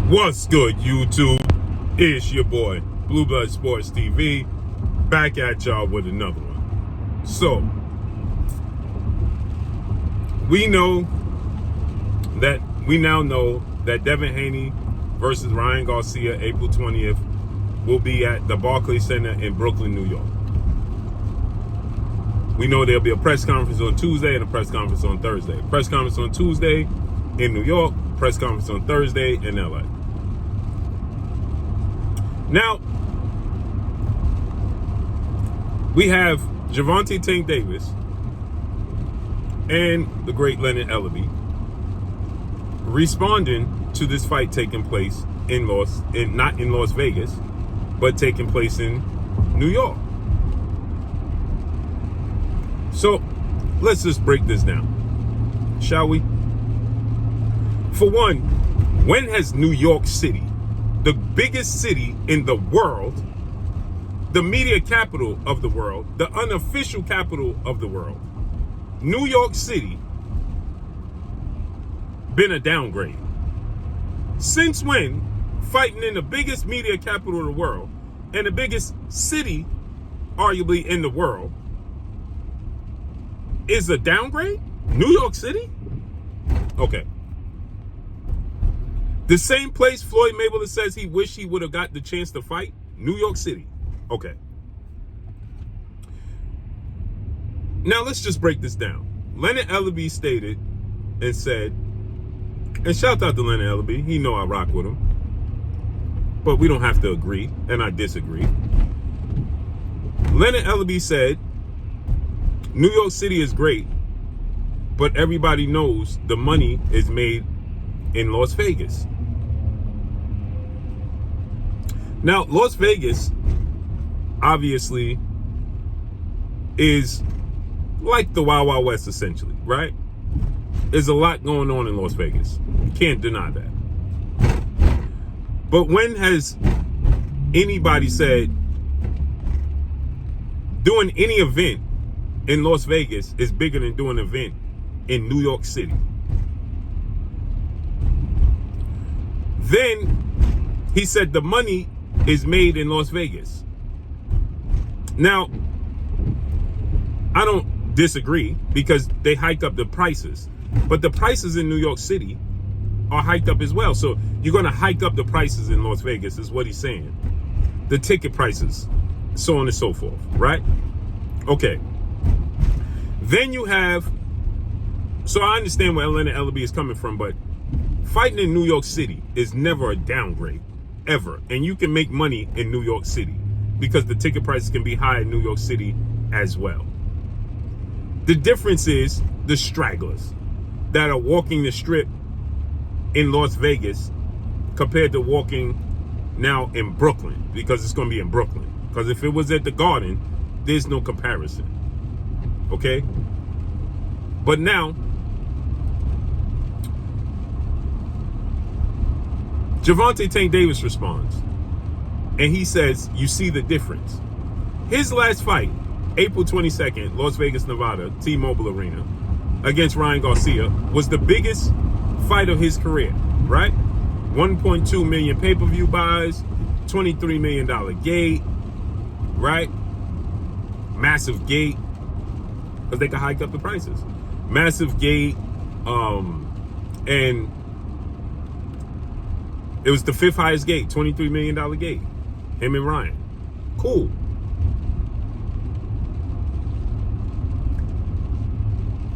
What's good, YouTube? It's your boy, Blue Blood Sports TV, back at y'all with another one. So, we now know that Devin Haney versus Ryan Garcia, April 20th, will be at the Barclays Center in Brooklyn, New York. We know there'll be a press conference on Tuesday and a press conference on Thursday. Press conference on Tuesday in New York, press conference on Thursday in LA. Now, we have Gervonta Tank Davis and the great Leonard Ellaby responding to this fight taking place not in Las Vegas, but taking place in New York. So, let's just break this down, shall we? For one, when has New York City, the biggest city in the world, the media capital of the world, the unofficial capital of the world, New York City, been a downgrade? Since when fighting in the biggest media capital of the world and the biggest city, arguably, in the world, is a downgrade? New York City? Okay. The same place Floyd Mayweather says he wished he would have got the chance to fight? New York City. Okay. Now let's just break this down. Leonard Ellaby stated and said, and shout out to Leonard Ellaby, he know I rock with him, but we don't have to agree, and I disagree. Leonard Ellaby said, New York City is great, but everybody knows the money is made in Las Vegas. Now, Las Vegas, obviously, is like the Wild Wild West, essentially, right? There's a lot going on in Las Vegas. You can't deny that. But when has anybody said doing any event in Las Vegas is bigger than doing an event in New York City? Then he said the money is made in Las Vegas. Now, I don't disagree because they hiked up the prices, but the prices in New York City are hiked up as well. So you're going to hike up the prices in Las Vegas is what he's saying. The ticket prices, so on and so forth, right? Okay. Then you have, so I understand where Leonard Ellaby is coming from, but fighting in New York City is never a downgrade, ever. And you can make money in New York City because the ticket prices can be high in New York City as well. The difference is the stragglers that are walking the strip in Las Vegas compared to walking now in Brooklyn, because it's going to be in Brooklyn. Because if it was at the Garden, there's no comparison. Okay? But now, Gervonta Tank Davis responds, and he says, you see the difference. His last fight, April 22nd, Las Vegas, Nevada, T-Mobile Arena, against Ryan Garcia, was the biggest fight of his career, right? 1.2 million pay-per-view buys, $23 million gate, right? Massive gate, because they could hike up the prices. Massive gate, and it was the fifth highest gate, $23 million gate. Him and Ryan. Cool.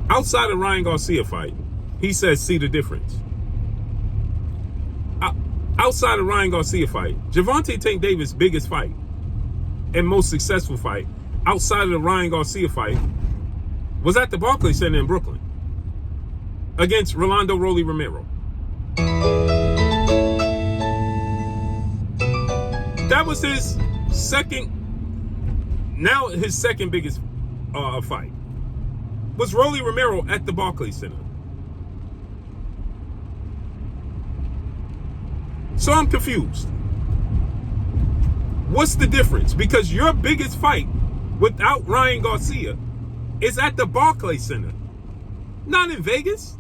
Outside of Ryan Garcia fight, he says, see the difference. Outside of Ryan Garcia fight, Gervonta Tank Davis' biggest fight and most successful fight, outside of the Ryan Garcia fight, was at the Barclays Center in Brooklyn against Rolando Rolly Romero. That was his second biggest fight. Was Rolly Romero at the Barclays Center. So I'm confused. What's the difference? Because your biggest fight without Ryan Garcia is at the Barclays Center, not in Vegas.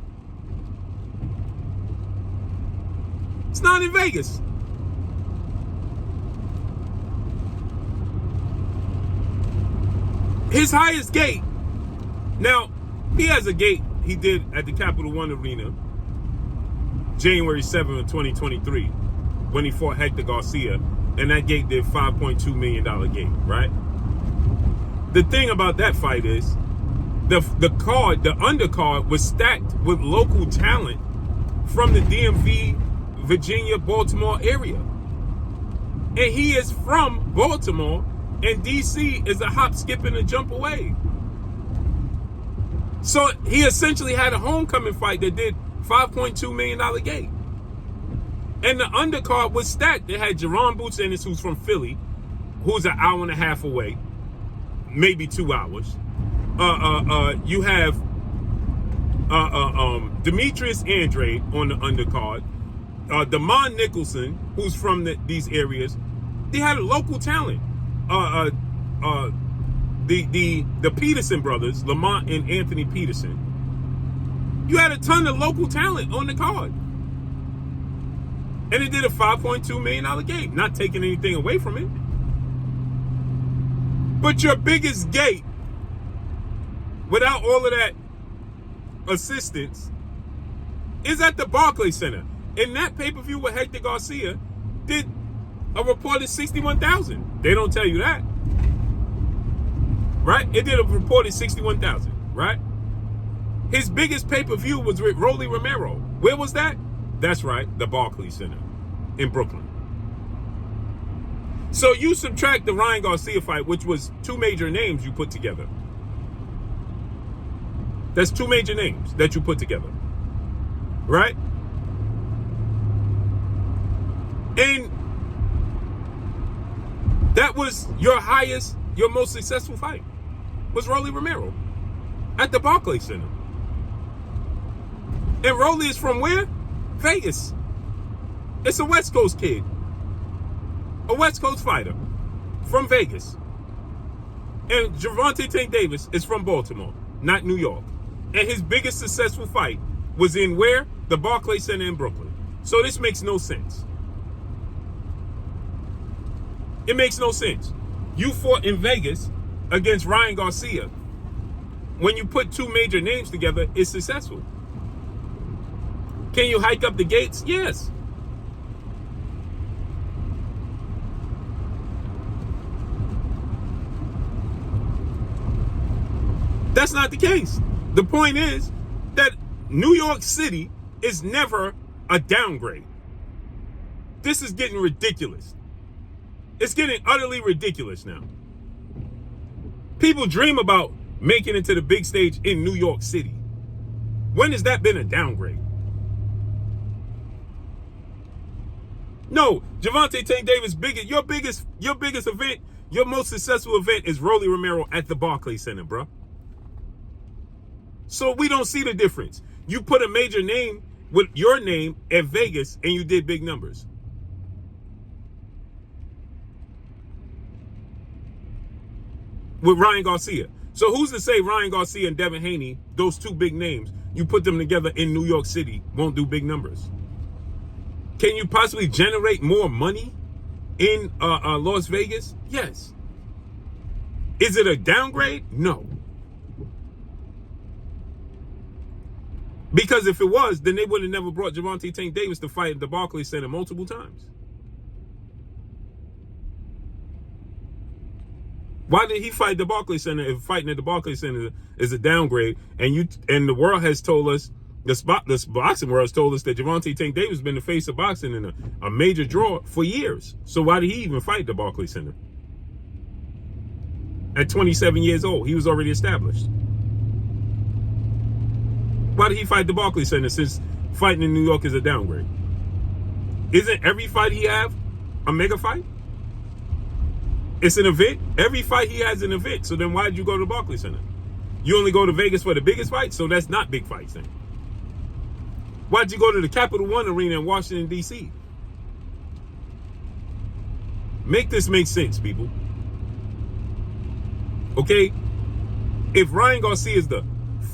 It's not in Vegas. His highest gate. Now, he has a gate he did at the Capital One Arena January 7th of 2023 when he fought Hector Garcia, and that gate did $5.2 million gate, right? The thing about that fight is the undercard was stacked with local talent from the DMV, Virginia, Baltimore area. And he is from Baltimore, and DC is a hop, skip, and a jump away. So he essentially had a homecoming fight that did $5.2 million gate. And the undercard was stacked. They had Jerron Boots Ennis, who's from Philly, who's an hour and a half away, maybe 2 hours. You have Demetrius Andrade on the undercard. Damon Nicholson, who's from these areas. They had a local talent. The Peterson brothers, Lamont and Anthony Peterson. You had a ton of local talent on the card. And it did a $5.2 million gate, not taking anything away from it. But your biggest gate, without all of that assistance, is at the Barclays Center. And that pay-per-view with Hector Garcia did a reported 61,000. They don't tell you that. Right? It did a reported 61,000, right? His biggest pay-per-view was with Rolly Romero. Where was that? That's right, the Barclays Center in Brooklyn. So you subtract the Ryan Garcia fight, which was two major names you put together. That's two major names that you put together. Right? And that was your highest, your most successful fight, was Rolly Romero at the Barclays Center. And Rolly is from where? Vegas. It's a West Coast kid. A West Coast fighter from Vegas. And Gervonta Tank Davis is from Baltimore, not New York. And his biggest successful fight was in where? The Barclays Center in Brooklyn. So this makes no sense. It makes no sense. You fought in Vegas against Ryan Garcia. When you put two major names together, it's successful. Can you hike up the gates? Yes. That's not the case. The point is that New York City is never a downgrade. This is getting ridiculous. It's getting utterly ridiculous now. People dream about making it to the big stage in New York City. When has that been a downgrade? No, Gervonta Tank Davis, your biggest event, your most successful event is Rolly Romero at the Barclays Center, bro. So we don't see the difference. You put a major name with your name at Vegas and you did big numbers. With Ryan Garcia. So who's to say Ryan Garcia and Devin Haney, those two big names, you put them together in New York City, won't do big numbers? Can you possibly generate more money in Las Vegas? Yes. Is it a downgrade? No. Because if it was, then they would have never brought Gervonta Tank Davis to fight at the Barclays Center multiple times. Why did he fight the Barclays Center if fighting at the Barclays Center is a downgrade? And the world has told us, this boxing world has told us that Gervonta Tank Davis has been the face of boxing and a major draw for years. So why did he even fight the Barclays Center? At 27 years old, he was already established. Why did he fight the Barclays Center since fighting in New York is a downgrade? Isn't every fight he have a mega fight? It's an event. Every fight he has an event. So then why did you go to the Barclays Center? You only go to Vegas for the biggest fight? So that's not big fights then. Why'd you go to the Capital One Arena in Washington, D.C.? Make this make sense, people. Okay? If Ryan Garcia is the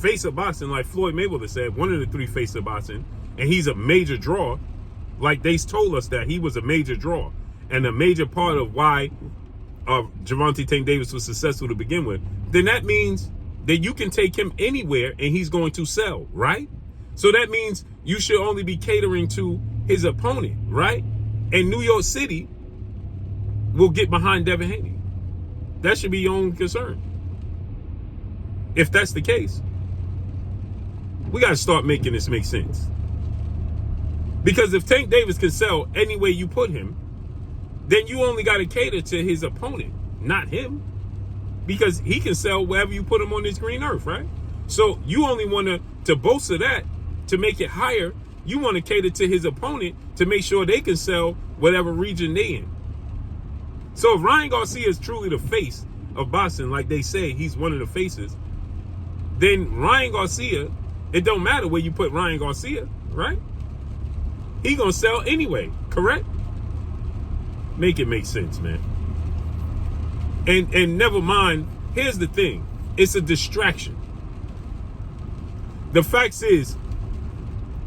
face of boxing, like Floyd Mayweather said, one of the three faces of boxing, and he's a major draw, like they told us that he was a major draw and a major part of why Gervonta Tank Davis was successful to begin with, then that means that you can take him anywhere and he's going to sell, right? So that means you should only be catering to his opponent, right? And New York City will get behind Devin Haney. That should be your own concern. If that's the case, we got to start making this make sense. Because if Tank Davis can sell any way you put him, then you only got to cater to his opponent, not him. Because he can sell wherever you put him on this green earth, right? So you only want to bolster that, to make it higher. You want to cater to his opponent to make sure they can sell whatever region they in. So if Ryan Garcia is truly the face of boxing, like they say, he's one of the faces, then Ryan Garcia, it don't matter where you put Ryan Garcia, right? He gonna sell anyway, correct? Make it make sense, man. And never mind, here's the thing. It's a distraction. The facts is,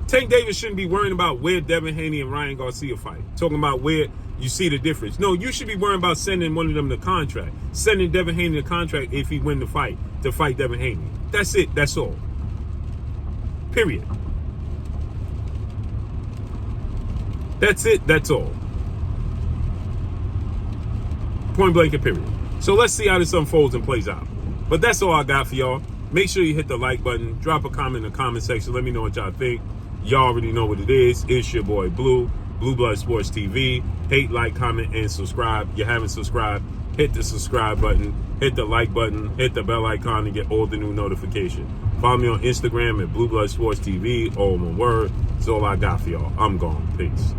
Tank Davis shouldn't be worrying about where Devin Haney and Ryan Garcia fight. Talking about where you see the difference. No, you should be worrying about sending one of them the contract. Sending Devin Haney the contract if he win the fight, to fight Devin Haney. That's it. That's all. Period. That's it. That's all. Point blank and period. So let's see how this unfolds and plays out. But that's all I got for y'all. Make sure you hit the like button. Drop a comment in the comment section. Let me know what y'all think. Y'all already know what it is. It's your boy Blue, Blue Blood Sports TV. Hate, like, comment, and subscribe. If you haven't subscribed, hit the subscribe button. Hit the like button. Hit the bell icon to get all the new notifications. Follow me on Instagram at Blue Blood Sports TV. All one word. That's all I got for y'all. I'm gone. Peace.